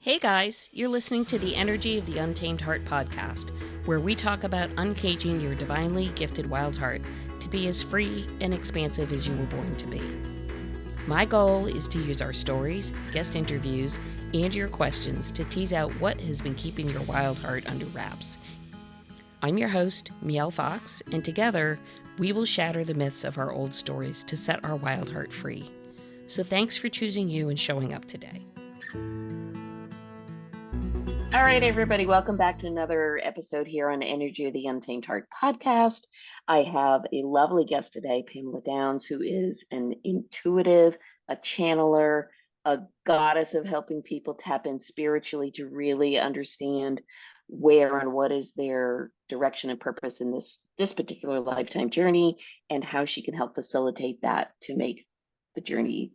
Hey guys, you're listening to the Energy of the Untamed Heart podcast, where we talk about uncaging your divinely gifted wild heart to be as free and expansive as you were born to be. My goal is to use our stories, guest interviews, and your questions to tease out what has been keeping your wild heart under wraps. I'm your host, Miel Fox, and together we will shatter the myths of our old stories to set our wild heart free. So thanks for choosing you and showing up today. All right, everybody, welcome back to another episode here on Energy of the Untamed Heart podcast. I have a lovely guest today, Pamela Downes, who is an intuitive, a channeler, a goddess of helping people tap in spiritually to really understand where and what is their direction and purpose in this particular lifetime journey, and how she can help facilitate that to make the journey,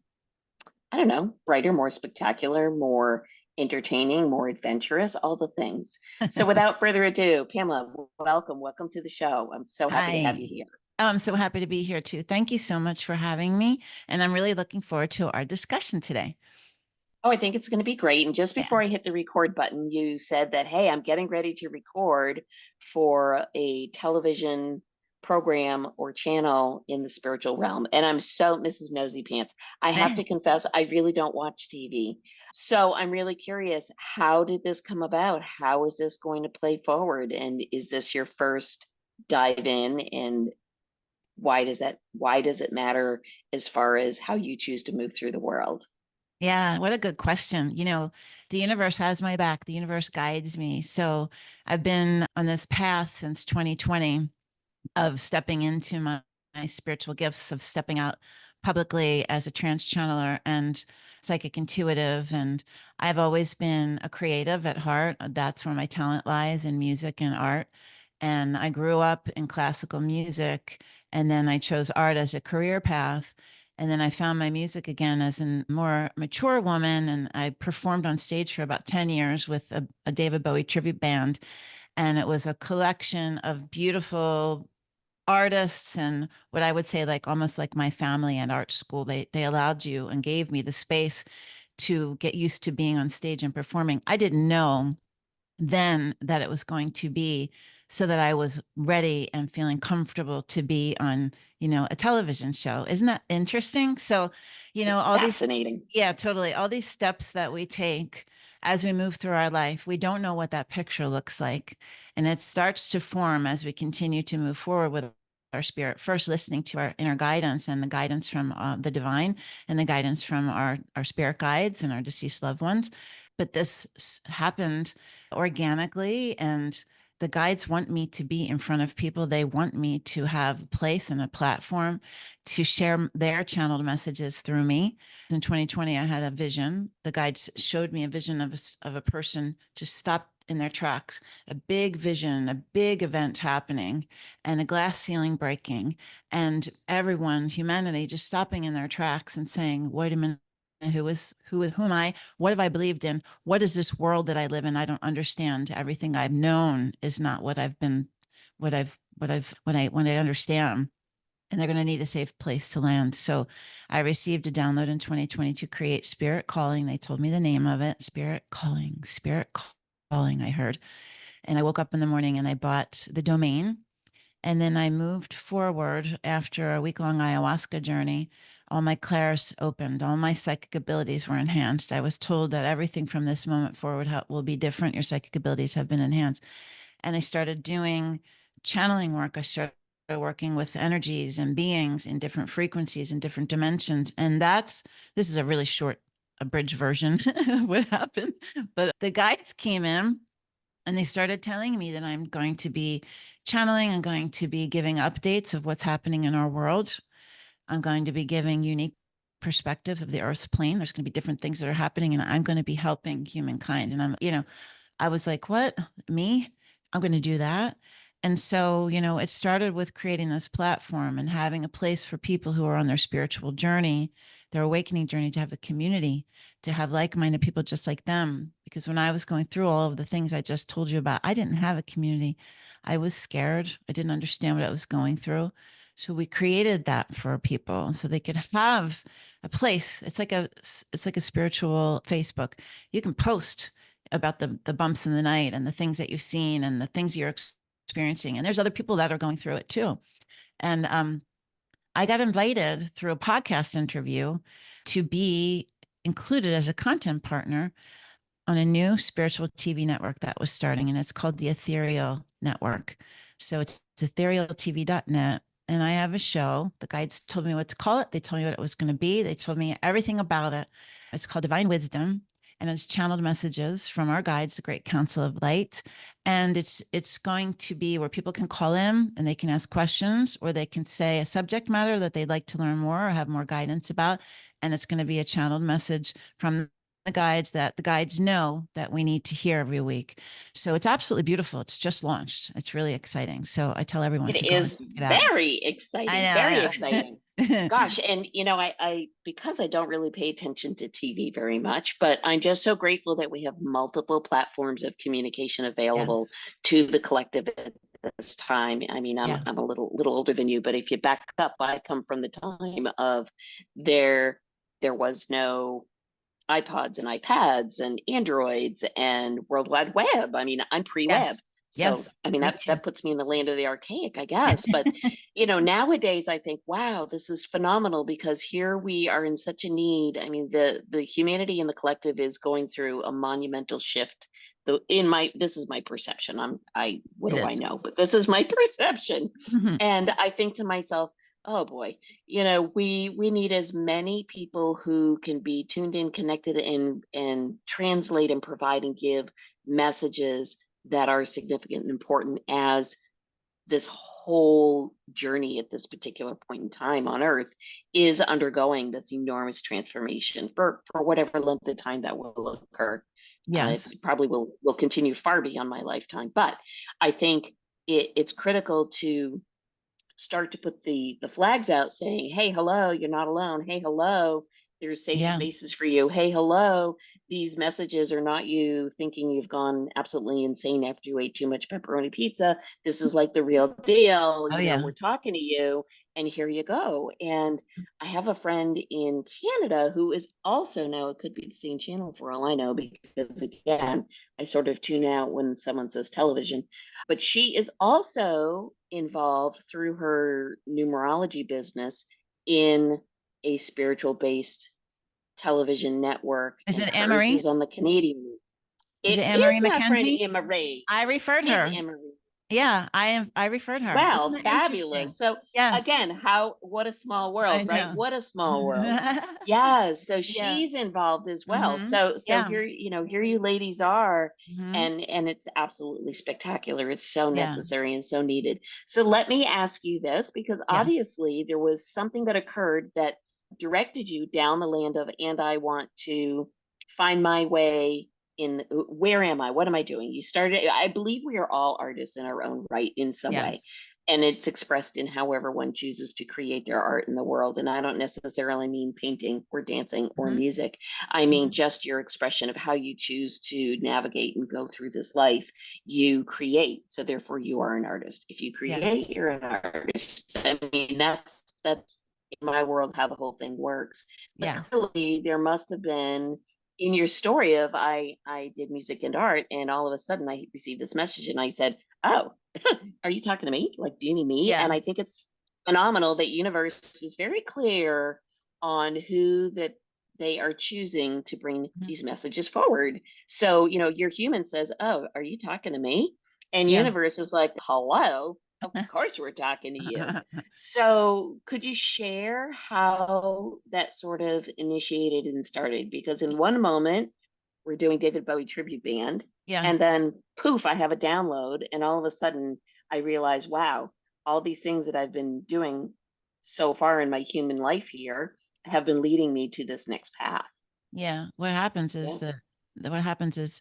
I don't know, brighter, more spectacular, more entertaining, more adventurous, all the things. So without further ado, Pamela, welcome to the show. I'm so happy to have you Hi. here. Oh, I'm so happy to be here too. Thank you so much for having me. And I'm really looking forward to our discussion today. Oh, I think it's going to be great. And just Yeah. before I hit the record button, you said that, hey, I'm getting ready to record for a television program or channel in the spiritual realm. And I'm so Mrs. Nosy Pants. I have to confess, I really don't watch TV. So I'm really curious, how did this come about? How is this going to play forward? And is this your first dive in? And why does it matter as far as how you choose to move through the world? Yeah, what a good question. The universe has my back. The universe guides me. So I've been on this path since 2020 of stepping into my spiritual gifts, of stepping out publicly as a trance channeler and psychic intuitive. And I've always been a creative at heart. That's where my talent lies, in music and art. And I grew up in classical music, and then I chose art as a career path. And then I found my music again as a more mature woman. And I performed on stage for about 10 years with a David Bowie tribute band. And it was a collection of beautiful artists and what I would say, like almost like my family at art school. They allowed you and gave me the space to get used to being on stage and performing. I didn't know then that it was going to be so that I was ready and feeling comfortable to be on, a television show. Isn't that interesting? So, It's all these, fascinating. yeah, totally. All these steps that we take as we move through our life, we don't know what that picture looks like. And it starts to form as we continue to move forward with our spirit, first listening to our inner guidance and the guidance from the divine and the guidance from our spirit guides and our deceased loved ones. But this happened organically, and the guides want me to be in front of people. They want me to have a place and a platform to share their channeled messages through me. In 2020, I had a vision. The guides showed me a vision of a person just stopped in their tracks, a big vision, a big event happening, and a glass ceiling breaking, and everyone, humanity, just stopping in their tracks and saying, wait a minute, who am I? What have I believed in? What is this world that I live in? I don't understand. Everything I've known is not what I've been, when I understand. And they're going to need a safe place to land. So I received a download in 2020 to create Spirit Calling. They told me the name of it, Spirit Calling, I heard. And I woke up in the morning and I bought the domain. And then I moved forward after a week-long ayahuasca journey. All my clairs opened, all my psychic abilities were enhanced. I was told that everything from this moment forward will be different. Your psychic abilities have been enhanced. And I started doing channeling work. I started working with energies and beings in different frequencies and different dimensions. And this is a really short, abridged version of what happened. But the guides came in and they started telling me that I'm going to be channeling. I'm going to be giving updates of what's happening in our world. I'm going to be giving unique perspectives of the Earth's plane. There's going to be different things that are happening, and I'm going to be helping humankind. And I was like, what? Me? I'm going to do that. And so, it started with creating this platform and having a place for people who are on their spiritual journey, their awakening journey, to have a community, to have like-minded people just like them. Because when I was going through all of the things I just told you about, I didn't have a community. I was scared. I didn't understand what I was going through. So we created that for people so they could have a place. It's like a spiritual Facebook. You can post about the bumps in the night and the things that you've seen and the things you're experiencing. And there's other people that are going through it too. And I got invited through a podcast interview to be included as a content partner on a new spiritual TV network that was starting, and it's called the Ethereal Network. So it's etherealtv.net. And I have a show. The guides told me what to call it. They told me what it was going to be. They told me everything about it. It's called Divine Wisdom, and it's channeled messages from our guides, the Great Council of Light. And it's going to be where people can call in and they can ask questions, or they can say a subject matter that they'd like to learn more or have more guidance about. And it's going to be a channeled message from the guides that the guides know that we need to hear every week. So it's absolutely beautiful. It's just launched. It's really exciting. So I tell everyone It to go and is check it out. very exciting, very I exciting. know. Gosh, and I because I don't really pay attention to TV very much, but I'm just so grateful that we have multiple platforms of communication available Yes. to the collective at this time. I mean, I'm Yes. a little older than you, but if you back up, I come from the time of there there was no iPods and iPads and Androids and World Wide Web. I mean, I'm pre-web. Yes. So, Yes. I mean, Me that too. puts me in the land of the archaic, I guess. But, nowadays I think, wow, this is phenomenal because here we are in such a need. I mean, the humanity and the collective is going through a monumental shift. Though this is my perception. I what It do I is. know? But this is my perception. Mhm. And I think to myself, oh boy, we need as many people who can be tuned in, connected, and translate and provide and give messages that are significant and important as this whole journey at this particular point in time on earth is undergoing this enormous transformation for whatever length of time that will occur. Yes. It probably will continue far beyond my lifetime, but I think it's critical to start to put the flags out saying, hey, hello, you're not alone. Hey, hello, there's safe Yeah. spaces for you. Hey, hello, these messages are not you thinking you've gone absolutely insane after you ate too much pepperoni pizza. This is like the real deal. Oh, yeah. We're talking to you, and here you go. And I have a friend in Canada who is also, now it could be the same channel for all I know, because again, I sort of tune out when someone says television, but she is also involved through her numerology business in a spiritual based television network, Is and it hers Anne-Marie? is on the Canadian. Is it It is Anne-Marie my friend Mackenzie? Emma Ray. I referred It is her. Emma Ray. Yeah, I referred her. Isn't Wow, that fabulous. interesting? So Yes, again, what a small I world, right? know. What a small world. Yes, so Yeah. she's involved as well. Hmm. So Yeah. here, here you ladies are, Hmm. and it's absolutely spectacular. It's so Yeah. necessary and so needed. So let me ask you this, because Yes. obviously there was something that occurred that directed you down the land of, and I want to find my way in, where am I? What am I doing? You started, I believe we are all artists in our own right in some way, Yes. and it's expressed in however one chooses to create their art in the world. And I don't necessarily mean painting or dancing or Hmm. music. I mean Hmm. just your expression of how you choose to navigate and go through this life. You create, so therefore you are an artist. If you Yes. create, you're an artist. I mean, that's in my world how the whole thing works. But Yes. clearly there must have been, in your story of, I did music and art, and all of a sudden I received this message, and I said, oh, are you talking to me? Like, do you mean me? Yeah. And I think it's phenomenal that universe is very clear on who that they are choosing to bring Mhm. these messages forward. So, your human says, oh, are you talking to me? And Yeah. universe is like, hello, of course we're talking to you. So could you share how that sort of initiated and started? Because in one moment we're doing David Bowie tribute band, Yeah. and then poof, I have a download, and all of a sudden I realize, wow, all these things that I've been doing so far in my human life here have been leading me to this next path. Yeah. What happens is Yeah. what happens is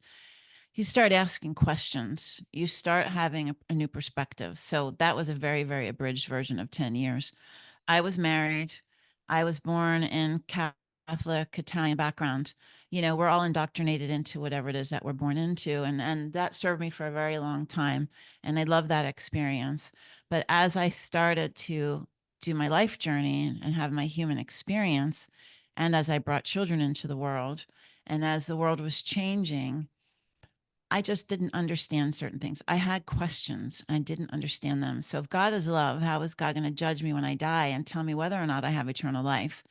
you start asking questions. You start having a new perspective. So that was a very, very abridged version of 10 years. I was married. I was born in Catholic Italian background. We're all indoctrinated into whatever it is that we're born into. And that served me for a very long time. And I love that experience. But as I started to do my life journey and have my human experience, and as I brought children into the world, and as the world was changing, I just didn't understand certain things. I had questions. I didn't understand them. So if God is love, how is God going to judge me when I die and tell me whether or not I have eternal life?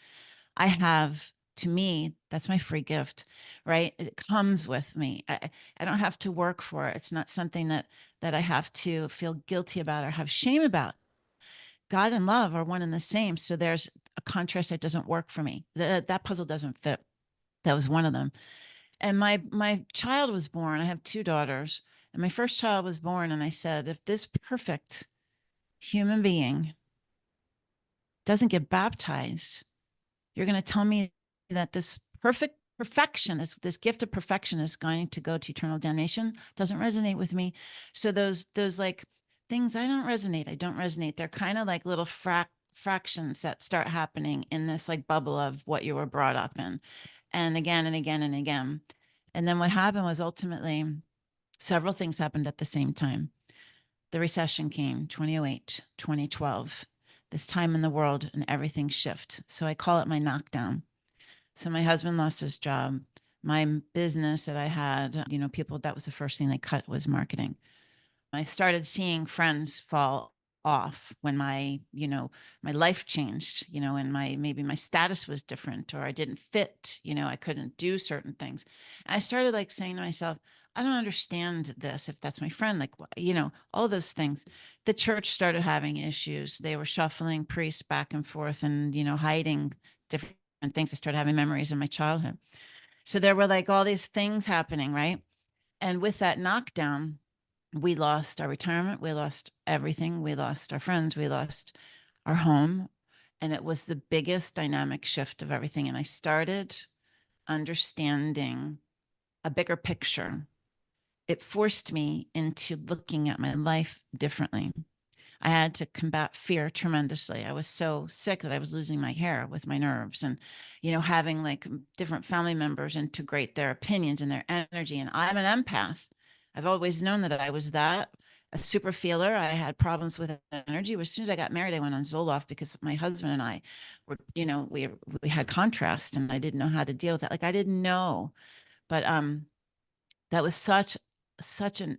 I have, to me, that's my free gift, right? It comes with me. I don't have to work for it. It's not something that I have to feel guilty about or have shame about. God and love are one and the same. So there's a contrast that doesn't work for me. That puzzle doesn't fit. That was one of them. And my child was born. I have two daughters, and my first child was born. And I said, if this perfect human being doesn't get baptized, you're going to tell me that this perfection, this gift of perfection is going to go to eternal damnation? Doesn't resonate with me. So those like things I don't resonate. I don't resonate. They're kind of like little fractions that start happening in this like bubble of what you were brought up in, and again and again and again. And then what happened was ultimately several things happened at the same time. The recession came, 2008, 2012, this time in the world, and everything shift. So I call it my knockdown. So my husband lost his job. My business that I had, people, that was the first thing they cut was marketing. I started seeing friends fall off when my life changed, and maybe my status was different or I didn't fit, I couldn't do certain things. I started like saying to myself, I don't understand this. If that's my friend, like, all those things. The church started having issues. They were shuffling priests back and forth and, hiding different things. I started having memories of my childhood. So there were like all these things happening, right? And with that knockdown, we lost our retirement. We lost everything. We lost our friends. We lost our home. And it was the biggest dynamic shift of everything. And I started understanding a bigger picture. It forced me into looking at my life differently. I had to combat fear tremendously. I was so sick that I was losing my hair with my nerves and, having like different family members integrate their opinions and their energy. And I'm an empath. I've always known that I was that, a super feeler. I had problems with energy. As soon as I got married, I went on Zoloft because my husband and I were, we had contrast and I didn't know how to deal with that. Like I didn't know, but that was such an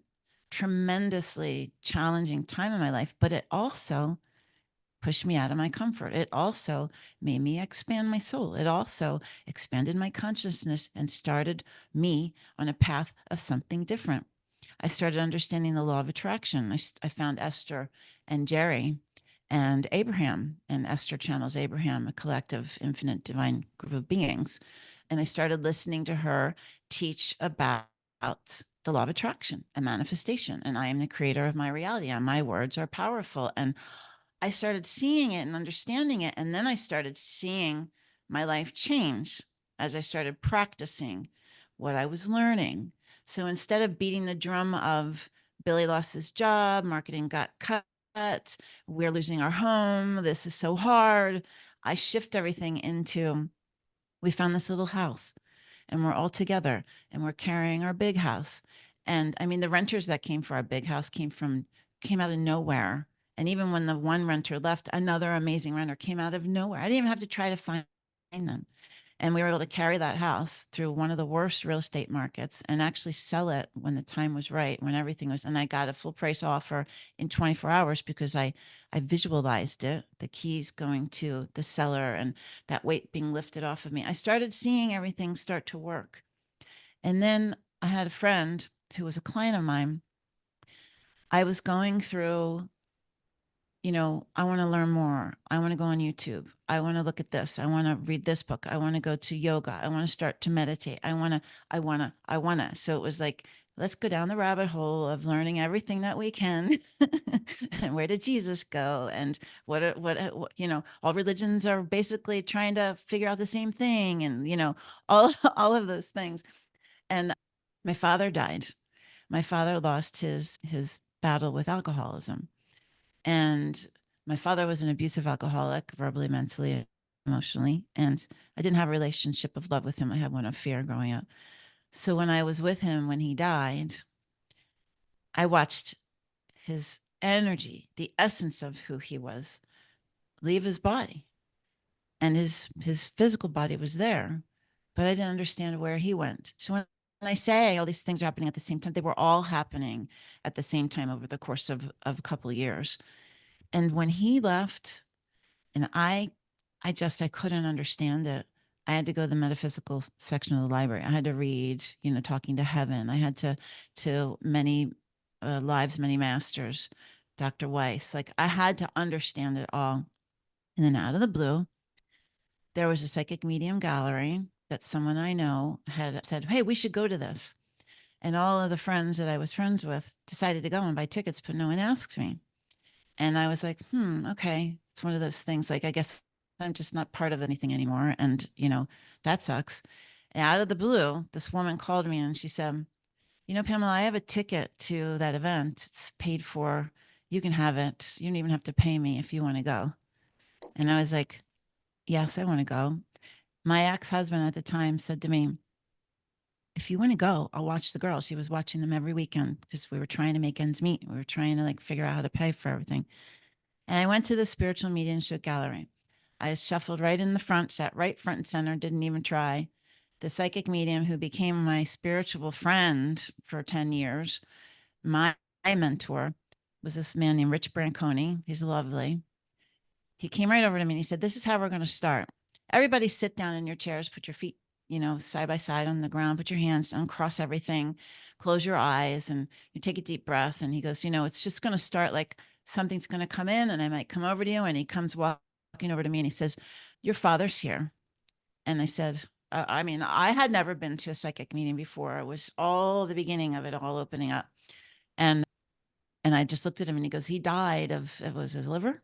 tremendously challenging time in my life, but it also pushed me out of my comfort. It also made me expand my soul. It also expanded my consciousness and started me on a path of something different. I started understanding the law of attraction. I found Esther and Jerry and Abraham, and Esther channels Abraham, a collective, infinite, divine group of beings. And I started listening to her teach about the law of attraction and manifestation. And I am the creator of my reality, and my words are powerful. And I started seeing it and understanding it. And then I started seeing my life change as I started practicing what I was learning. So instead of beating the drum of Billy lost his job, marketing got cut, we're losing our home, this is so hard, I shift everything into we found this little house and we're all together and we're carrying our big house. And I mean, the renters that came for our big house came out of nowhere. And even when the one renter left, another amazing renter came out of nowhere. I didn't even have to try to find them. And we were able to carry that house through one of the worst real estate markets and actually sell it when the time was right, when everything was, and I got a full price offer in 24 hours because I visualized it, the keys going to the seller and that weight being lifted off of me. I started seeing everything start to work. And then I had a friend who was a client of mine. I was going through, I want to learn more. I want to go on YouTube. I want to look at this. I want to read this book. I want to go to yoga. I want to start to meditate. I want to. So it was like, let's go down the rabbit hole of learning everything that we can. And where did Jesus go? And all religions are basically trying to figure out the same thing. And, all of those things. And my father died. My father lost his battle with alcoholism. And my father was an abusive alcoholic, verbally, mentally, emotionally. And I didn't have a relationship of love with him. I had one of fear growing up. So when I was with him, when he died, I watched his energy, the essence of who he was, leave his body, and his physical body was there, but I didn't understand where he went. So when I say all these things are happening at the same time, they were all happening at the same time over the course of a couple of years. And when he left, and I couldn't understand it. I had to go to the metaphysical section of the library. I had to read, Talking to Heaven. I had to many lives, many masters, Dr. Weiss. Like, I had to understand it all. And then out of the blue, there was a psychic medium gallery that someone I know had said, "Hey, we should go to this." And all of the friends that I was friends with decided to go and buy tickets, but no one asked me. And I was like, okay. It's one of those things. Like, I guess I'm just not part of anything anymore. And, that sucks. And out of the blue, this woman called me and she said, Pamela, I have a ticket to that event. It's paid for. You can have it. You don't even have to pay me if you want to go. And I was like, yes, I want to go. My ex-husband at the time said to me, if you want to go, I'll watch the girls. He was watching them every weekend because we were trying to make ends meet. We were trying to like figure out how to pay for everything. And I went to the spiritual mediumship gallery. I shuffled right in the front, sat right front and center, didn't even try. The psychic medium who became my spiritual friend for 10 years, my mentor, was this man named Rich Branconi. He's lovely. He came right over to me and he said, "This is how we're going to start. Everybody sit down in your chairs, put your feet, side by side on the ground, put your hands down, cross everything, close your eyes, and you take a deep breath." And he goes, it's just going to start like something's going to come in and I might come over to you. And he comes walking over to me and he says, "Your father's here." And I said, I mean, I had never been to a psychic meeting before. It was all the beginning of it all opening up. And I just looked at him and he goes, "He died of, it was his liver.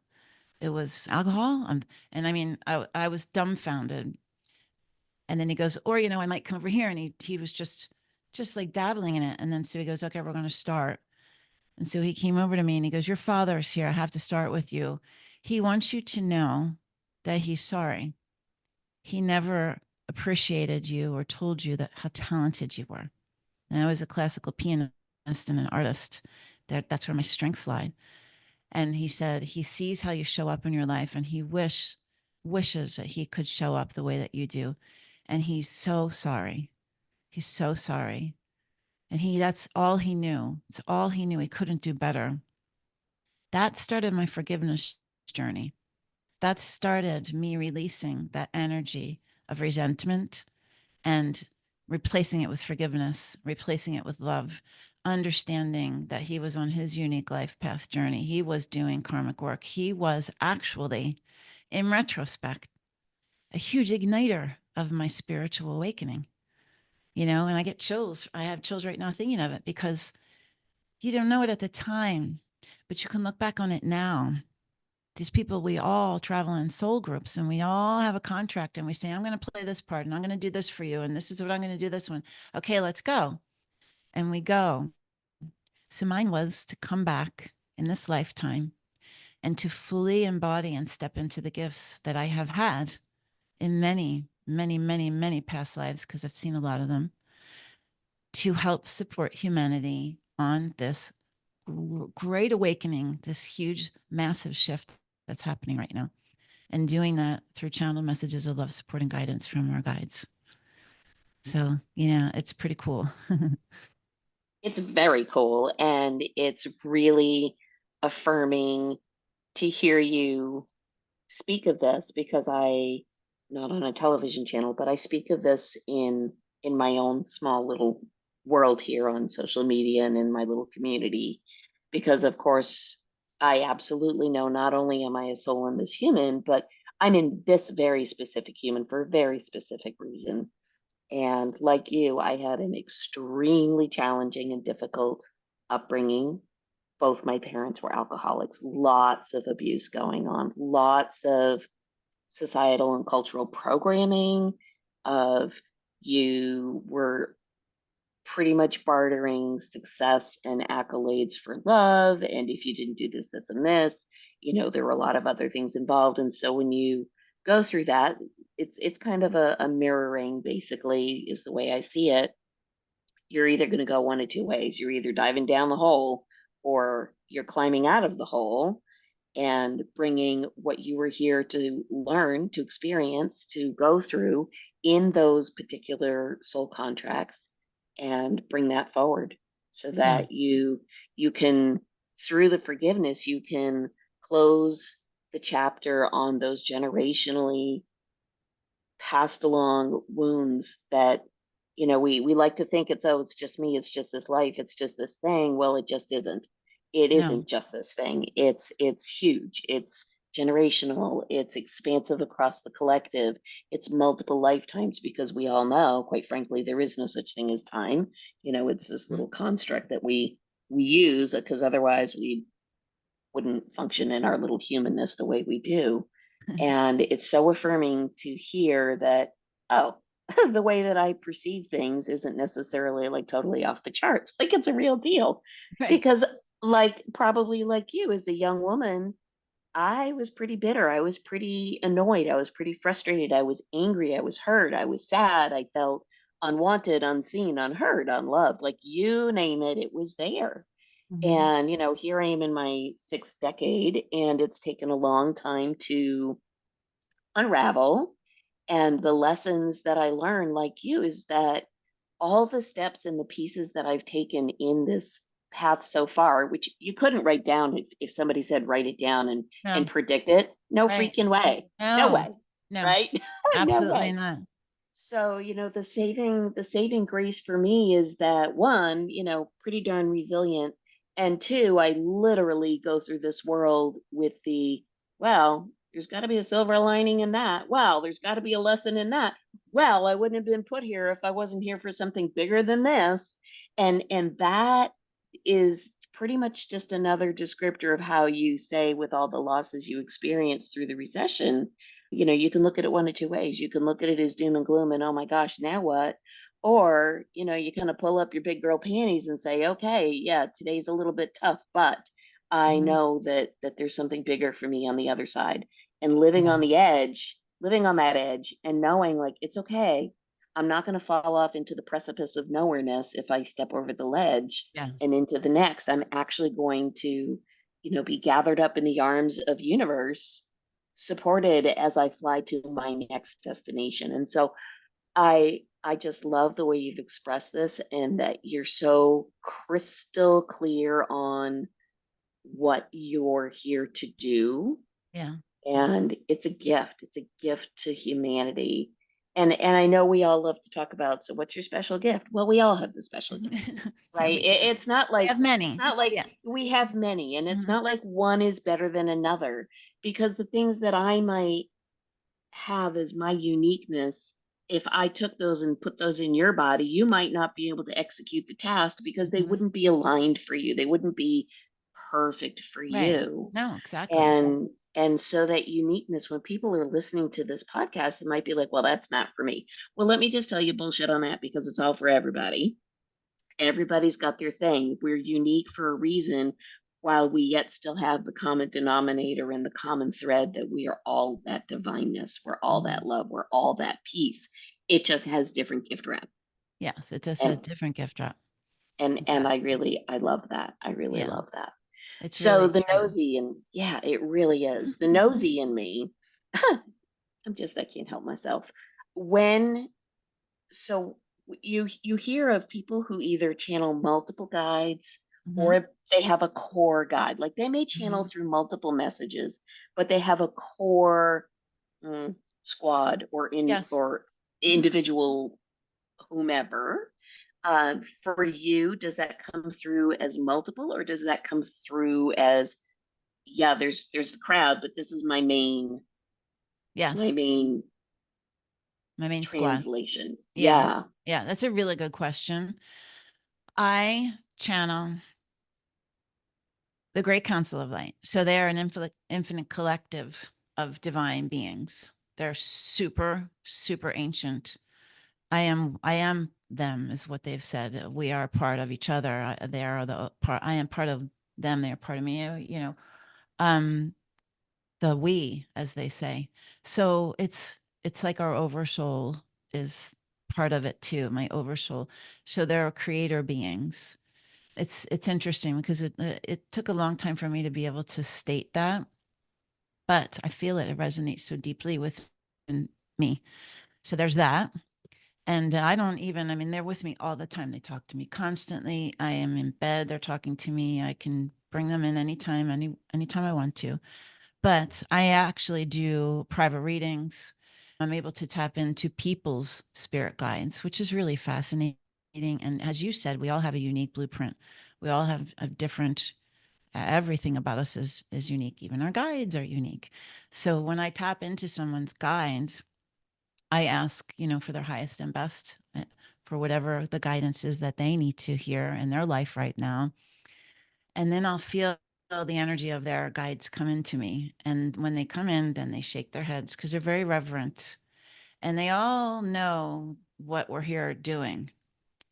It was alcohol." And I mean, I was dumbfounded. And then he goes, "Or, I might come over here." And he was just like dabbling in it. And then so he goes, "Okay, we're going to start." And so he came over to me and he goes, "Your father's here. I have to start with you. He wants you to know that he's sorry. He never appreciated you or told you that how talented you were." And I was a classical pianist and an artist. That's where my strengths lie. And he said he sees how you show up in your life and he wishes that he could show up the way that you do. And he's so sorry. He's so sorry. And that's all he knew. It's all he knew. He couldn't do better. That started my forgiveness journey. That started me releasing that energy of resentment and replacing it with forgiveness, replacing it with love, understanding that he was on his unique life path journey. He was doing karmic work. He was actually, in retrospect, a huge igniter of my spiritual awakening, and I get chills. I have chills right now thinking of it because you don't know it at the time, but you can look back on it now. These people, we all travel in soul groups and we all have a contract and we say, "I'm going to play this part and I'm going to do this for you. And this is what I'm going to do this one. Okay, let's go." And we go. So mine was to come back in this lifetime and to fully embody and step into the gifts that I have had in many, many, many, many past lives, because I've seen a lot of them, to help support humanity on this great awakening, this huge, massive shift that's happening right now. And doing that through channeled messages of love, support, and guidance from our guides. So, it's pretty cool. It's very cool. And it's really affirming to hear you speak of this because not on a television channel, but I speak of this in my own small little world here on social media and in my little community. Because of course, I absolutely know not only am I a soul in this human, but I'm in this very specific human for a very specific reason. And like you, I had an extremely challenging and difficult upbringing. Both my parents were alcoholics, lots of abuse going on, lots of societal and cultural programming of you were pretty much bartering success and accolades for love. And if you didn't do this, this, and this, there were a lot of other things involved. And so when you go through that, it's kind of a mirroring, basically, is the way I see it. You're either going to go one of two ways. You're either diving down the hole or you're climbing out of the hole. and bringing what you were here to learn, to experience, to go through in those particular soul contracts, and bring that forward so Yeah. that you can, through the forgiveness, you can close the chapter on those generationally passed along wounds that, we like to think it's, oh, it's just me, it's just this life, it's just this thing. Well, it just isn't. It No. isn't just this thing. It's huge. It's generational. It's expansive across the collective. It's multiple lifetimes, because we all know, quite frankly, there is no such thing as time. It's this little construct that we use, because otherwise we wouldn't function in our little humanness the way we do. And it's so affirming to hear that, oh, the way that I perceive things isn't necessarily like totally off the charts. Like, it's a real deal. Right. Because, like, probably like you as a young woman, I was pretty bitter. I was pretty annoyed. I was pretty frustrated. I was angry. I was hurt. I was sad. I felt unwanted, unseen, unheard, unloved. Like, you name it, it was there. Mm-hmm. And, here I am in my sixth decade, and it's taken a long time to unravel. And the lessons that I learned, like you, is that all the steps and the pieces that I've taken in this path so far, which you couldn't write down, if somebody said write it down and No. predict it, no Right. freaking way. No No. way. No. Right? No Absolutely way. not. So, the saving grace for me is that, one, pretty darn resilient. And two, I literally go through this world with the, well, there's got to be a silver lining in that. Well, there's got to be a lesson in that. Well, I wouldn't have been put here if I wasn't here for something bigger than this. And that is pretty much just another descriptor of how you say, with all the losses you experienced through the recession, you can look at it one of two ways. You can look at it as doom and gloom and, oh my gosh, now what? Or, you kind of pull up your big girl panties and say, okay, yeah, today's a little bit tough, but I Mhm. know that there's something bigger for me on the other side. And living Yeah. on the edge, living on that edge, and knowing, like, it's okay. I'm not going to fall off into the precipice of nowhereness if I step over the ledge Yeah. and into the next. I'm actually going to, be gathered up in the arms of universe, supported as I fly to my next destination. And so I just love the way you've expressed this, and that you're so crystal clear on what you're here to do. Yeah. And it's a gift. It's a gift to humanity. And I know we all love to talk about, so what's your special gift? Well, we all have the special gifts, Yeah, right? we do. It's not We like have it's many. not like Yeah. we have many, and it's Mhm. not like one is better than another, because the things that I might have as my uniqueness, if I took those and put those in your body, you might not be able to execute the task because they Mhm. wouldn't be aligned for you. They wouldn't be perfect for Right. you. No, exactly. And so that uniqueness, when people are listening to this podcast, it might be like, well, that's not for me. Well, let me just tell you bullshit on that, because it's all for everybody. Everybody's got their thing. We're unique for a reason, while we yet still have the common denominator and the common thread that we are all that divineness. We're all Mhm. that love. We're all that peace. It just has different gift wrap. Yes, it's just a And different gift drop. and Exactly. I love that. I really Yeah. love that. It's So really the true. nosy, and yeah, it really is. The nosy in me, I can't help myself. When so you hear of people who either channel multiple guides, Mhm. or they have a core guide. Like, they may channel Mhm. through multiple messages, but they have a core, mm, squad, Yes. or Mhm. individual, whomever. For you, does that come through as multiple, or does that come through as, yeah, there's the crowd, but this is my Yes. main My main squad. translation? Yeah. Yeah. Yeah, that's a really good question. I channel the Great Council of Light. So they are an infinite collective of divine beings. They're super, super ancient. I am them, is what they've said. We are part of each other. They are the part. I am part of them. They are part of me. Um, the we, as they say. So it's like our oversoul is part of it too. My oversoul. So there are creator beings. It's interesting because it took a long time for me to be able to state that. but I feel it. It resonates so deeply with me. So there's that. And I don't even, I mean, they're with me all the time. They talk to me constantly. I am in bed. They're talking to me. I can bring them in anytime, anytime I want to. But I actually do private readings. I'm able to tap into people's spirit guides, which is really fascinating. And as you said, we all have a unique blueprint. We all have a different, everything about us is unique. Even our guides are unique. So when I tap into someone's guides, I ask, for their highest and best, for whatever the guidance is that they need to hear in their life right now. And then I'll feel the energy of their guides come into me. And when they come in, then they shake their heads because they're very reverent and they all know what we're here doing.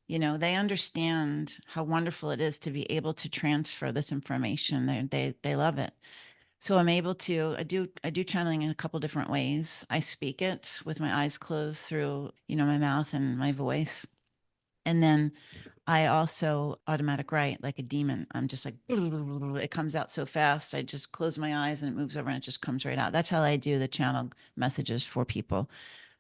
They understand how wonderful it is to be able to transfer this information. They love it. So I'm able to, I do channeling in a couple different ways. I speak it with my eyes closed through, my mouth and my voice. And then I also automatic write like a demon. I'm just like, it comes out so fast. I just close my eyes and it moves over and it just comes right out. That's how I do the channel messages for people.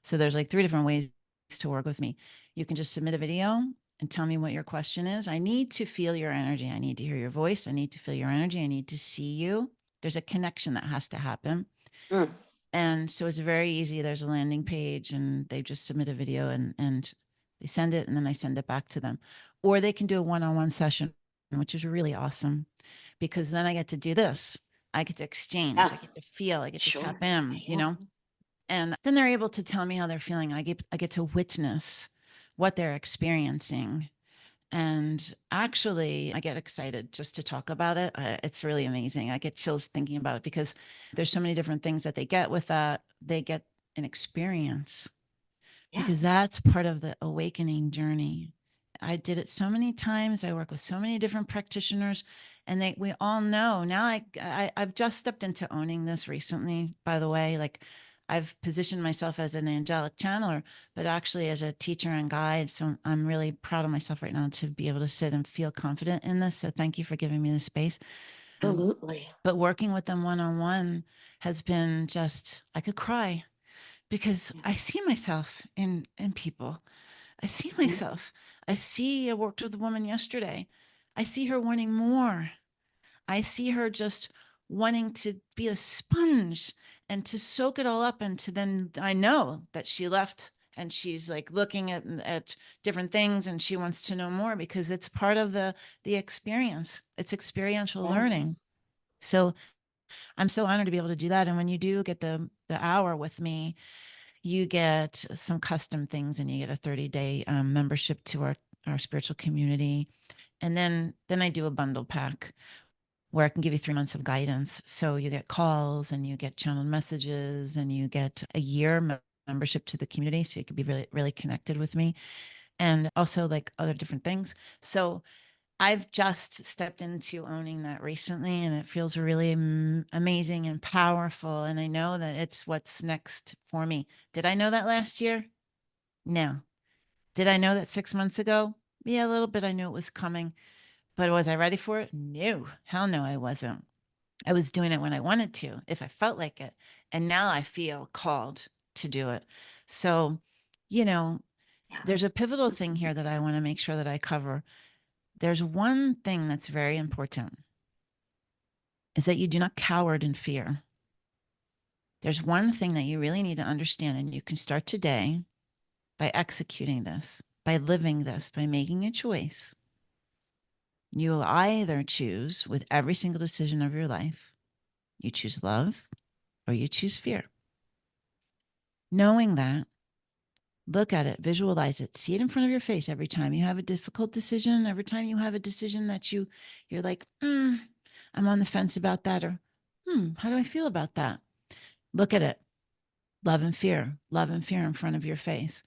So there's like 3 different ways to work with me. You can just submit a video and tell me what your question is. I need to feel your energy. I need to hear your voice. I need to feel your energy. I need to see you. There's a connection that has to happen. Mm. And so it's very easy. There's a landing page and they just submit a video and they send it and then I send it back to them. Or they can do a one-on-one session, which is really awesome because then I get to do this. I get to exchange. Yeah, I get to feel. I get to sure. tap in, Yeah. and then they're able to tell me how they're feeling. I get to witness what they're experiencing. And actually, I get excited just to talk about it. It's really amazing. I get chills thinking about it because there's so many different things that they get with that. They get an experience Yeah. because that's part of the awakening journey. I did it so many times. I work with so many different practitioners, and we all know now. I've just stepped into owning this recently. By the way, like I've positioned myself as an angelic channeler, but actually as a teacher and guide. So I'm really proud of myself right now to be able to sit and feel confident in this. So thank you for giving me the space. Absolutely. But working with them one on one has been just I could cry because Yeah. I see myself in people. I see Mhm. myself. I worked with a woman yesterday. I see her wanting more. I see her just wanting to be a sponge and to soak it all up. And to then I know that she left and she's like looking at different things and she wants to know more because it's part of the experience. It's experiential learning. Yes. So I'm so honored to be able to do that. And when you do get the hour with me, you get some custom things and you get a 30-day membership to our spiritual community. And then I do a bundle pack where I can give you 3 months of guidance. So you get calls and you get channeled messages and you get a year membership to the community. So you can be really, really connected with me and also like other different things. So I've just stepped into owning that recently and it feels really amazing and powerful. And I know that it's what's next for me. Did I know that last year? No. Did I know that 6 months ago? Yeah, a little bit. I knew it was coming, but was I ready for it? No, hell no, I wasn't. I was doing it when I wanted to, if I felt like it. And now I feel called to do it. So, you know, Yeah. there's a pivotal thing here that I want to make sure that I cover. There's one thing that's very important is that you do not cower in fear. There's one thing that you really need to understand, and you can start today by executing this, by living this, by making a choice. You will either choose with every single decision of your life, you choose love or you choose fear. Knowing that, look at it, visualize it, see it in front of your face every time you have a difficult decision, every time you have a decision that you're like, I'm on the fence about that, or how do I feel about that? Look at it. Love and fear in front of your face.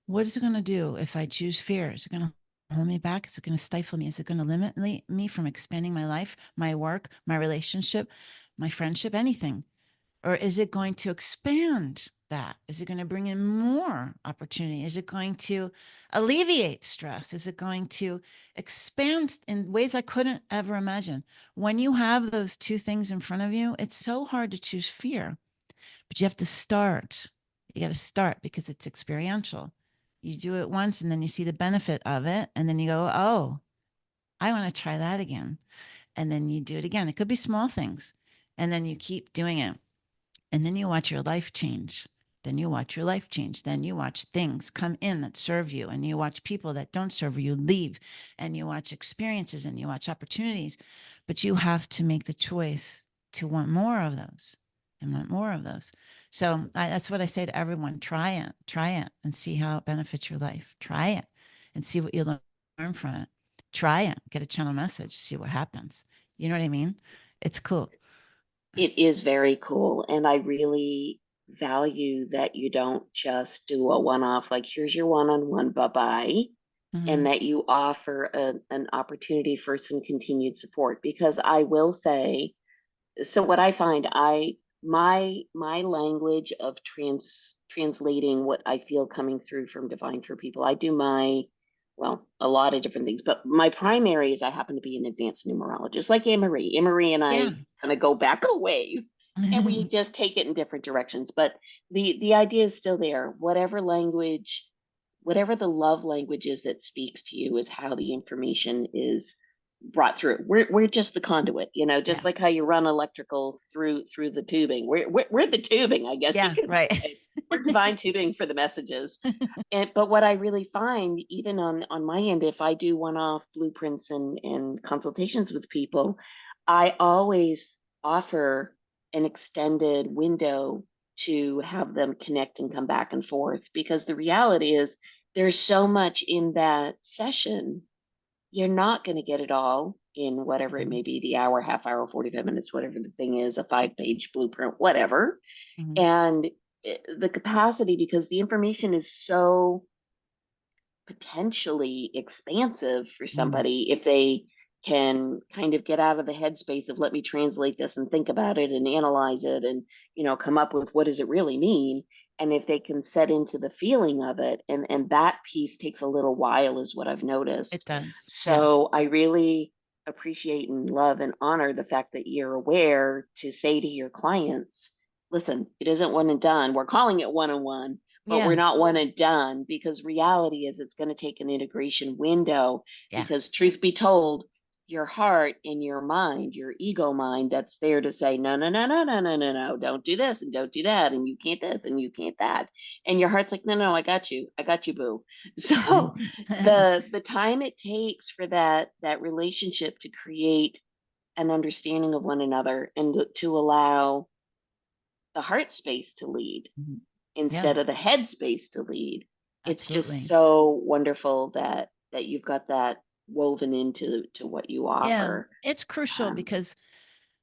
What is it going to do if I choose fear? Is it going to hold me back? Is it going to stifle me? Is it going to limit me from expanding my life, my work, my relationship, my friendship, anything? Or is it going to expand that? Is it going to bring in more opportunity? Is it going to alleviate stress? Is it going to expand in ways I couldn't ever imagine? When you have those two things in front of you, it's so hard to choose fear, but you have to start. You got to start because it's experiential. You do it once and then you see the benefit of it. And then you go, oh, I want to try that again. And then you do it again. It could be small things. And then you keep doing it. And then you watch your life change. Then you watch your life change. Then you watch things come in that serve you. And you watch people that don't serve you leave. And you watch experiences and you watch opportunities. But you have to make the choice to want more of those and want more of those. So that's what I say to everyone. Try it and see how it benefits your life. Try it and see what you learn from it. Try it, get a channel message, see what happens. You know what I mean? It's cool. It is very cool. And I really value that you don't just do a one off, like, here's your one on one, bye bye, and Mhm. that you offer an opportunity for some continued support. Because I will say, so what I find, my language of translating what I feel coming through from divine for people, I do my, well, a lot of different things, but my primary is I happen to be an advanced numerologist, like Anne-Marie. Anne-Marie and Yeah. I kind of go back a ways, and we just take it in different directions. But the idea is still there. Whatever language, whatever the love language is that speaks to you, is how the information is brought through. We're just the conduit, Yeah. just like how you run electrical through the tubing. We're the tubing, I guess you Yeah. could Right. say. We're divine tubing for the messages. And but what I really find, even on my end, if I do one-off blueprints and consultations with people, I always offer an extended window to have them connect and come back and forth, because the reality is there's so much in that session. You're not going to get it all in whatever it may be, the hour, half hour, 45 minutes, whatever the thing is, a 5-page blueprint, whatever. Mhm. And the capacity, because the information is so potentially expansive for Mhm. somebody, if they can kind of get out of the headspace of, let me translate this and think about it and analyze it and come up with what does it really mean. And if they can set into the feeling of it, and that piece takes a little while, is what I've It noticed. does. Yeah. So I really appreciate and love and honor the fact that you're aware to say to your clients, listen, it isn't one and done. We're calling it one on one, but we're Yeah. not one and done, because reality is it's going to take an integration window. Because Yes. truth be told, your heart and your mind, your ego mind, that's there to say, no, no, no, no, no, no, no, no, don't do this and don't do that, and you can't this and you can't that. And your heart's like, no, no, I got you, boo. So the time it takes for that relationship to create an understanding of one another, and to allow the heart space to lead Mhm. Yeah, instead of the head space to lead. It's just absolutely. so wonderful that you've got that woven into to what you Yeah. offer. It's crucial Um, because,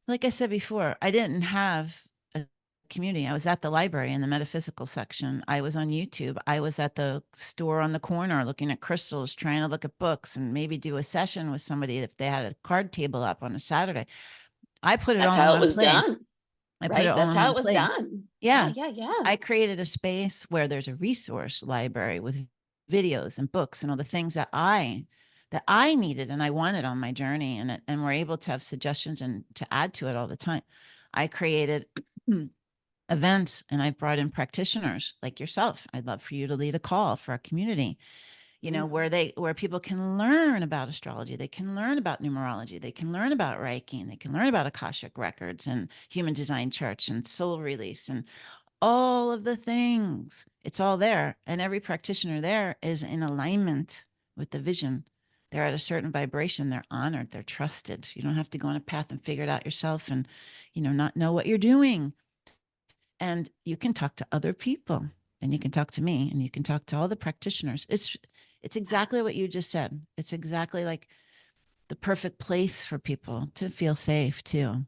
like I said before, I didn't have a community. I was at the library in the metaphysical section. I was on YouTube. I was at the store on the corner looking at crystals, trying to look at books and maybe do a session with somebody if they had a card table up on a Saturday. I put it that's all in how it one was place. done, I put it right? all That's in how it one was place. done. Yeah, Yeah. yeah, yeah. I created a space where there's a resource library with videos and books and all the things that I needed and I wanted on my journey, and we're able to have suggestions and to add to it all the time. I created events and I've brought in practitioners like yourself. I'd love for you to lead a call for our community, Mm. where people can learn about astrology, they can learn about numerology, they can learn about Reiki, and they can learn about Akashic records and human design charts and soul release and all of the things. It's all there. And every practitioner there is in alignment with the vision. They're at a certain vibration. They're honored. They're trusted. You don't have to go on a path and figure it out yourself and, not know what you're doing. And you can talk to other people and you can talk to me and you can talk to all the practitioners. It's exactly what you just said. It's exactly like the perfect place for people to feel safe too,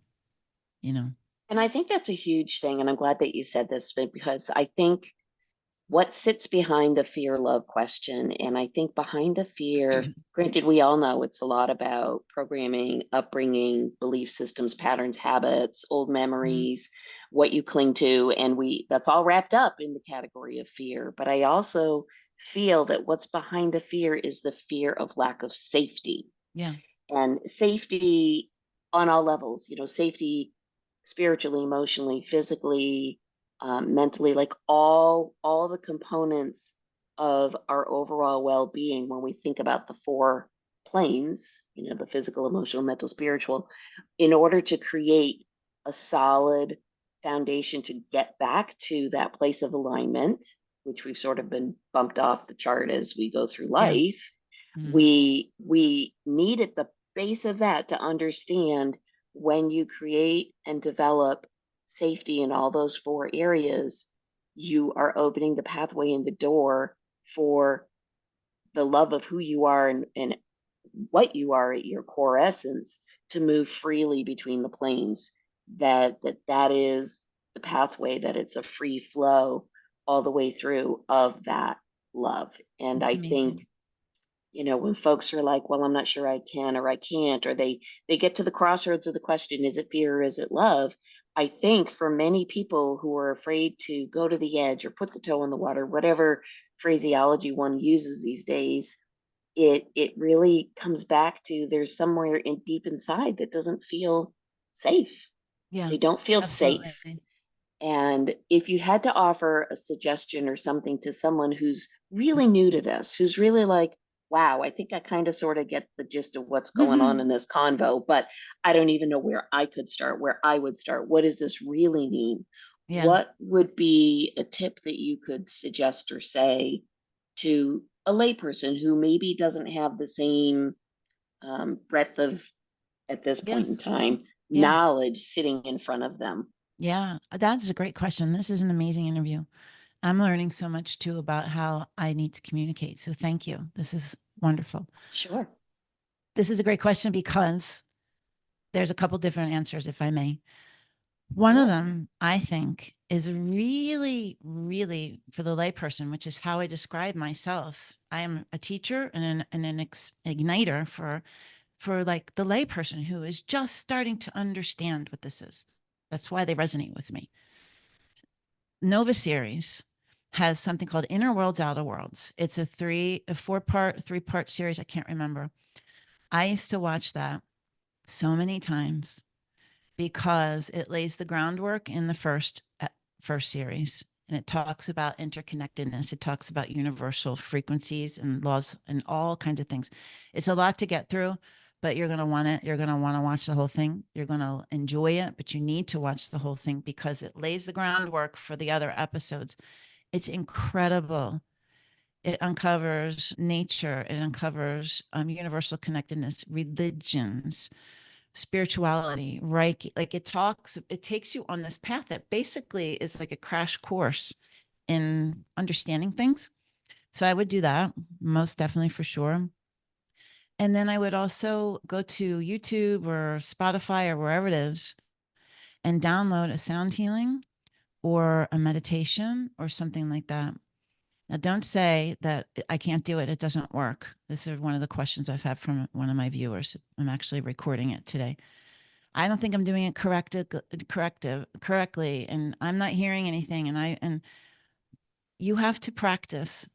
you know. And I think that's a huge thing. And I'm glad that you said this, because I think what sits behind the fear love question. And I think behind the fear, granted, we all know it's a lot about programming, upbringing, belief systems, patterns, habits, old Mhm. memories, what you cling to. And that's all wrapped up in the category of fear. But I also feel that what's behind the fear is the fear of lack of safety, Yeah. and safety on all levels, safety spiritually, emotionally, physically, mentally, like all the components of our overall well-being. When we think about the four planes, the physical, emotional, mental, spiritual, in order to create a solid foundation to get back to that place of alignment, which we've sort of been bumped off the chart as we go through Yeah. life, Mm. we need at the base of that to understand, when you create and develop safety in all those four areas, you are opening the pathway and the door for the love of who you are, and what you are at your core essence, to move freely between the planes. That is the pathway, that it's a free flow all the way through of that love. And It's I think, amazing. when folks are like, well, I'm not sure I can or I can't, or they get to the crossroads of the question, is it fear or is it love? I think for many people who are afraid to go to the edge or put the toe in the water, whatever phraseology one uses these days, it really comes back to, there's somewhere in deep inside that doesn't feel safe. Yeah. They don't feel safe. Absolutely. And if you had to offer a suggestion or something to someone who's really new to this, who's really like, wow, I think I kind of sort of get the gist of what's going on in this convo, but I don't even know where I could start, where I would start. What does this really mean? Yeah. What would be a tip that you could suggest or say to a layperson who maybe doesn't have the same breadth of, at this point in Yes. time, Yeah. knowledge sitting in front of them? Yeah. That is a great question. This is an amazing interview. I'm learning so much too about how I need to communicate. So thank you. This is wonderful. Sure. This is a great question because there's a couple different answers, if I may. One of Sure. them, I think, is really, really for the layperson, which is how I describe myself. I am a teacher and an igniter for like the layperson who is just starting to understand what this is. That's why they resonate with me. Nova series has something called Inner Worlds, Outer Worlds. It's a 4-part, 3-part series. I can't remember. I used to watch that so many times because it lays the groundwork in the first series, and it talks about interconnectedness. It talks about universal frequencies and laws and all kinds of things. It's a lot to get through, but you're going to want it. You're going to want to watch the whole thing. You're going to enjoy it, but you need to watch the whole thing because it lays the groundwork for the other episodes. It's incredible. It uncovers nature. It uncovers universal connectedness, religions, spirituality, Reiki. Like it takes you on this path that basically is like a crash course in understanding things. So I would do that most definitely for sure. And then I would also go to YouTube or Spotify or wherever it is and download a sound healing or a meditation or something like that. Now, don't say that I can't do it. It doesn't work. This is one of the questions I've had from one of my viewers. I'm actually recording it today. I don't think I'm doing it correctly, and I'm not hearing anything. And you have to practice.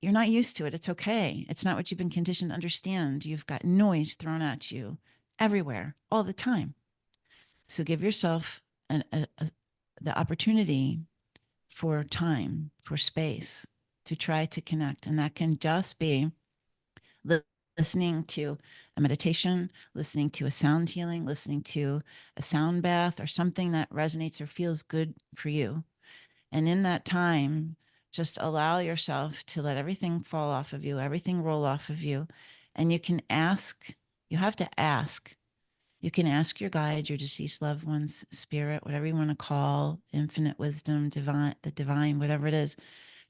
You're not used to it. It's okay. It's not what you've been conditioned to understand. You've got noise thrown at you everywhere, all the time. So give yourself the opportunity for time, for space to try to connect, and that can just be listening to a meditation, listening to a sound healing, listening to a sound bath or something that resonates or feels good for you. And in that time, just allow yourself to let everything fall off of you, everything roll off of you. And you can ask, you have to ask. You can ask your guide, your deceased loved ones, spirit, whatever you want to call, infinite wisdom, divine, the divine, whatever it is,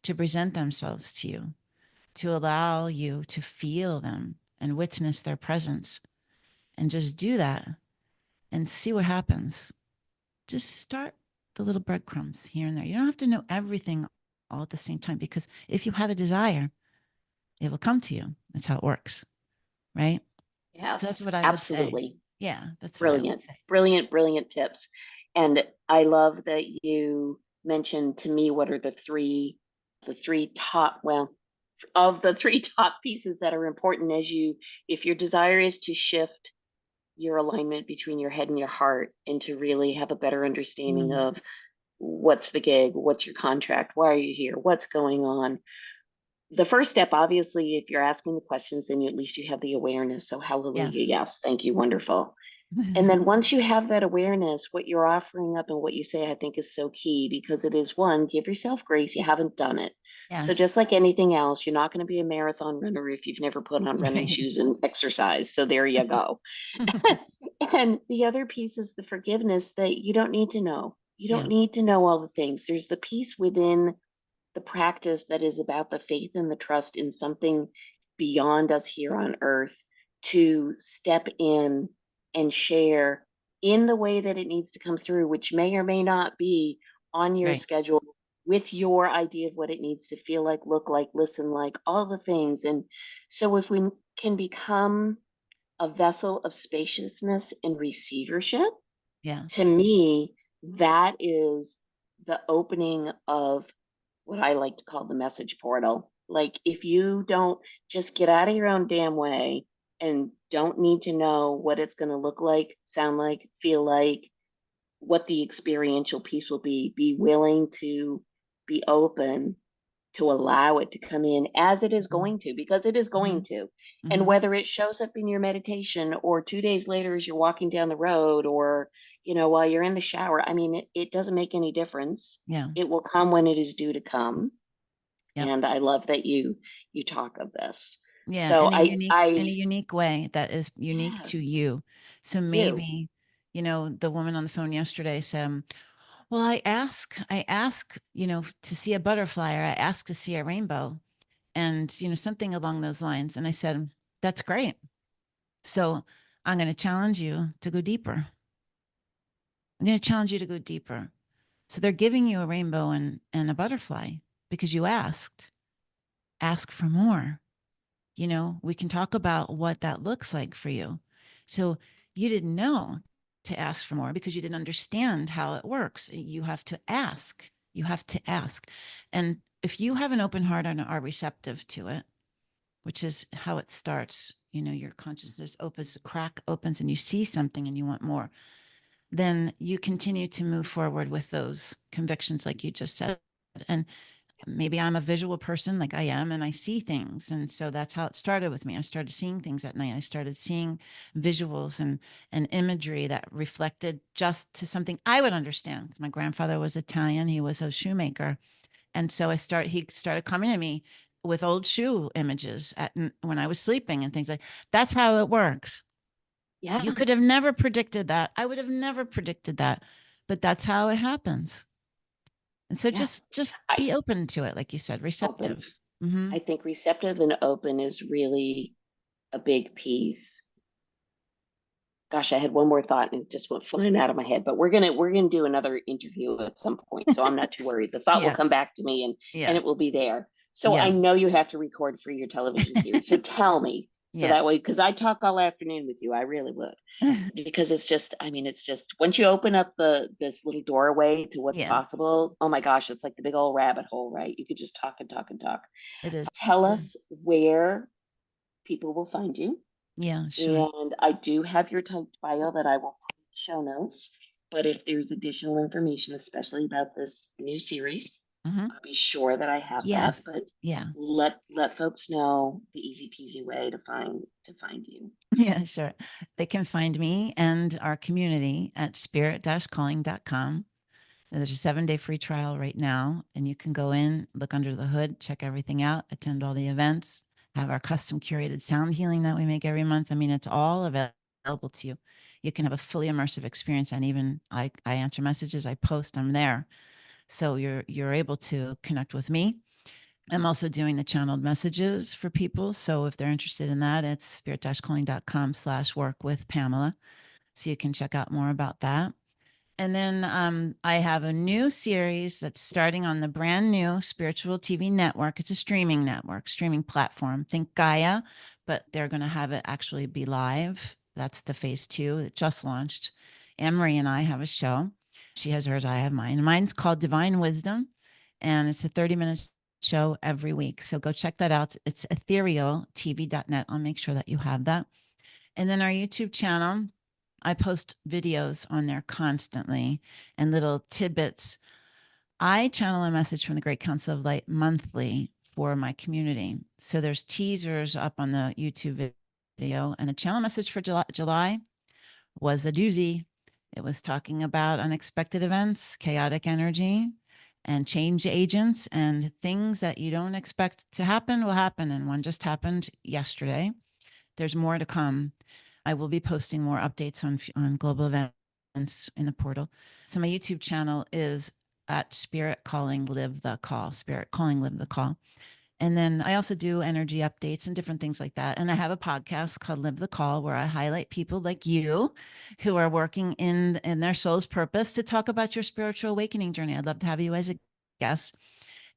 to present themselves to you, to allow you to feel them and witness their presence, and just do that and see what happens. Just start the little breadcrumbs here and there. You don't have to know everything all at the same time. Because if you have a desire, it will come to you. That's how it works. Right. So that's Yes, what I would say. absolutely. Yeah. That's what I would Brilliant, say. brilliant, brilliant tips. And I love that you mentioned to me what are the three top, well, of the three top pieces that are important as you, if your desire is to shift your alignment between your head and your heart and to really have a better understanding Mm, of what's the gig, what's your contract, why are you here, what's going on. The first step, obviously, if you're asking the questions, then you, at least you have the awareness. So hallelujah, yes. yes, thank you, wonderful. And then once you have that awareness, what you're offering up and what you say, I think is so key because it is one, give yourself grace. You haven't done it. So Yes. just like anything else, you're not going to be a marathon runner if you've never put on running Right. shoes and exercise. So there you go. And the other piece is the forgiveness that you don't need to know. You don't Yeah. need to know all the things. There's the piece within the practice that is about the faith and the trust in something beyond us here on earth to step in and share in the way that it needs to come through, which may or may not be on your Right. schedule with your idea of what it needs to feel like, look like, listen like, all the things. And so if we can become a vessel of spaciousness and receivership, to Yes. me, that is the opening of what I like to call the message portal. Like, if you don't just get out of your own damn way and don't need to know what it's going to look like, sound like, feel like, what the experiential piece will be willing to be open to allow it to come in as it is Mm-hmm. going to, because it is Mm-hmm. going to. And Mm-hmm. whether it shows up in your meditation or 2 days later as you're walking down the road or, while you're in the shower, I mean, it doesn't make any difference. Yeah. It will come when it is due to come. Yep. And I love that you talk of this. Yeah. So In a unique way that is unique to yes, you. So you. maybe, the woman on the phone yesterday said, well, I ask, to see a butterfly, or I ask to see a rainbow, and, something along those lines. And I said, that's great. So I'm going to challenge you to go deeper. I'm going to challenge you to go deeper. So they're giving you a rainbow and a butterfly because you asked. Ask for more. We can talk about what that looks like for you. So you didn't know to ask for more because you didn't understand how it works. You have to ask. You have to ask. And if you have an open heart and are receptive to it, which is how it starts, your consciousness opens, the crack opens, and you see something and you want more, then you continue to move forward with those convictions, like you just said. And maybe I'm a visual person, like I am, and I see things. And so that's how it started with me. I started seeing things at night. I started seeing visuals and imagery that reflected just to something I would understand. My grandfather was Italian. He was a shoemaker. And so he started coming to me with old shoe images when I was sleeping and things like that's how it works. Yeah. You could have never predicted that. I would have never predicted that, but that's how it happens. And so Yeah. just I be open to it, like you said, open. receptive. Hmm. I think receptive and open is really a big piece. Gosh, I had one more thought and it just went flying out of my head. But we're gonna do another interview at some point, so I'm not too worried. The thought will Yeah. come back to me and Yeah. it will be there. So I Yeah. know you have to record for your television series. So tell me, so Yeah. that way, because I talk all afternoon with you, I really would. Because it's just, I mean, it's just once you open up the this little doorway to what's Yeah. possible, oh my gosh, it's like the big old rabbit hole, right? You could just talk and talk and talk. It is. Tell It is. us where people will find you. Yeah, sure. And I do have your typed bio that I will put in the show notes. But if there's additional information, especially about this new series, Hmm. I'll be sure that I have that. Yes. But Yeah. let folks know the easy peasy way to find you. Yeah, sure. They can find me and our community at spirit-calling.com. There's a 7-day free trial right now, and you can go in, look under the hood, check everything out, attend all the events, have our custom curated sound healing that we make every month. I mean, it's all available to you. You can have a fully immersive experience, and even I answer messages, I post, I'm there. So you're able to connect with me. I'm also doing the channeled messages for people. So if they're interested in that, it's spirit-calling.com/work with Pamela. So you can check out more about that. And then I have a new series that's starting on the brand new Spiritual TV network. It's a streaming network, streaming platform. Think Gaia, but they're going to have it actually be live. That's the phase 2 that just launched. Anne Marie and I have a show. She has hers, I have mine. Mine's called Divine Wisdom, and it's a 30-minute show every week. So go check that out. It's etherealtv.net. I'll make sure that you have that. And then our YouTube channel, I post videos on there constantly and little tidbits. I channel a message from the Great Council of Light monthly for my community. So there's teasers up on the YouTube video, and the channel message for July was a doozy. It was talking about unexpected events, chaotic energy, and change agents, and things that you don't expect to happen will happen. And one just happened yesterday. There's more to come. I will be posting more updates on global events in the portal. So my YouTube channel is at Spirit Calling Live the Call, Spirit Calling Live the Call. And then I also do energy updates and different things like that. And I have a podcast called Live the Call, where I highlight people like you who are working in their soul's purpose to talk about your spiritual awakening journey. I'd love to have you as a guest.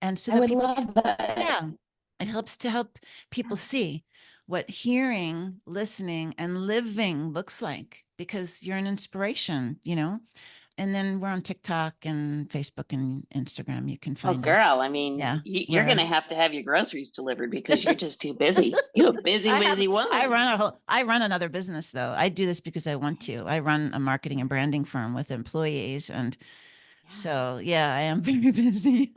And so I that would people can, love that. yeah, it helps to help people see what hearing, listening, and living looks like, because you're an inspiration, you know? And then we're on TikTok and Facebook and Instagram. You can Oh, find us. girl, I mean, Yeah, you're going we're to have your groceries delivered because you're just too busy. You're a busy, I have busy woman. I run another business though. I do this because I want to. I run a marketing and branding firm with employees, and Yeah. so yeah, I am very busy.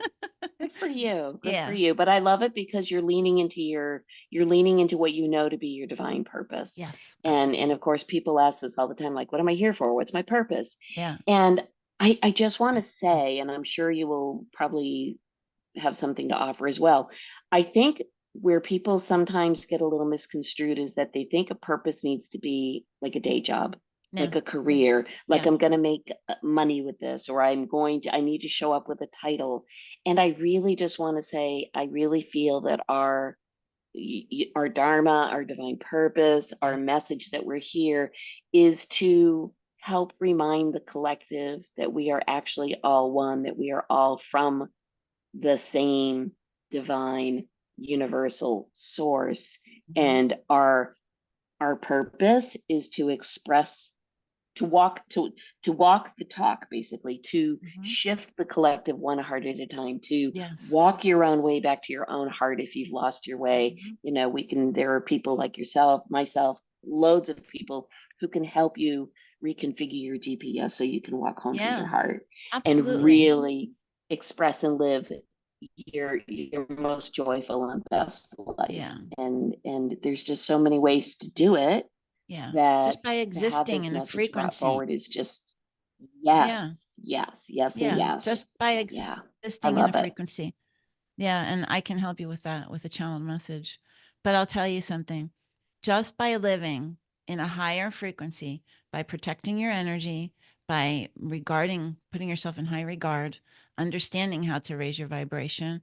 Good for you. Good for Yeah. you. But I love it because you're leaning into what you know to be your divine purpose. Yes, And absolutely. of course people ask this all the time, like, what am I here for? What's my purpose? Yeah. And I just want to say, and I'm sure you will probably have something to offer as well. I think where people sometimes get a little misconstrued is that they think a purpose needs to be like a day job, like No. a career, like Yeah. I'm going to make money with this, or I need to show up with a title. And I really just want to say, I really feel that our dharma, our divine purpose, Yeah. our message that we're here is to help remind the collective that we are actually all one, that we are all from the same divine universal source, Mhm. and our purpose is to express, to walk to walk the talk, basically to Mhm. shift the collective one heart at a time, to Yes. walk your own way back to your own heart if you've lost your way. Mhm. You know, we can, there are people like yourself, myself, loads of people who can help you reconfigure your GPS so you can walk home to your Yeah. heart and Absolutely. really express and live your most joyful and best life. Yeah. And there's just so many ways to do it, Yeah. that Just by to have existing this in a message brought frequency. forward is just Yeah. yes, yes, yes, and Yeah. Just yes. by Yeah, I existing in a love it. frequency. Yeah. And I can help you with that with a channeled message. But I'll tell you something, just by living in a higher frequency, by protecting your energy, by putting yourself in high regard, understanding how to raise your vibration,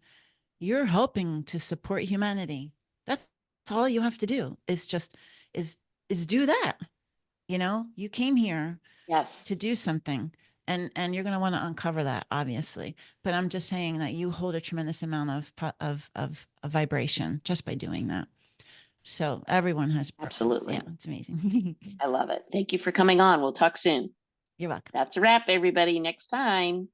you're helping to support humanity. That's all you have to do is just is do that. You know, you came here Yes, to do something, and you're going to want to uncover that, obviously. But I'm just saying that you hold a tremendous amount of vibration just by doing that. So everyone has purpose. Yeah, absolutely. it's amazing. I love it. Thank you for coming on. We'll talk soon. You're welcome. That's a wrap, everybody. Next time.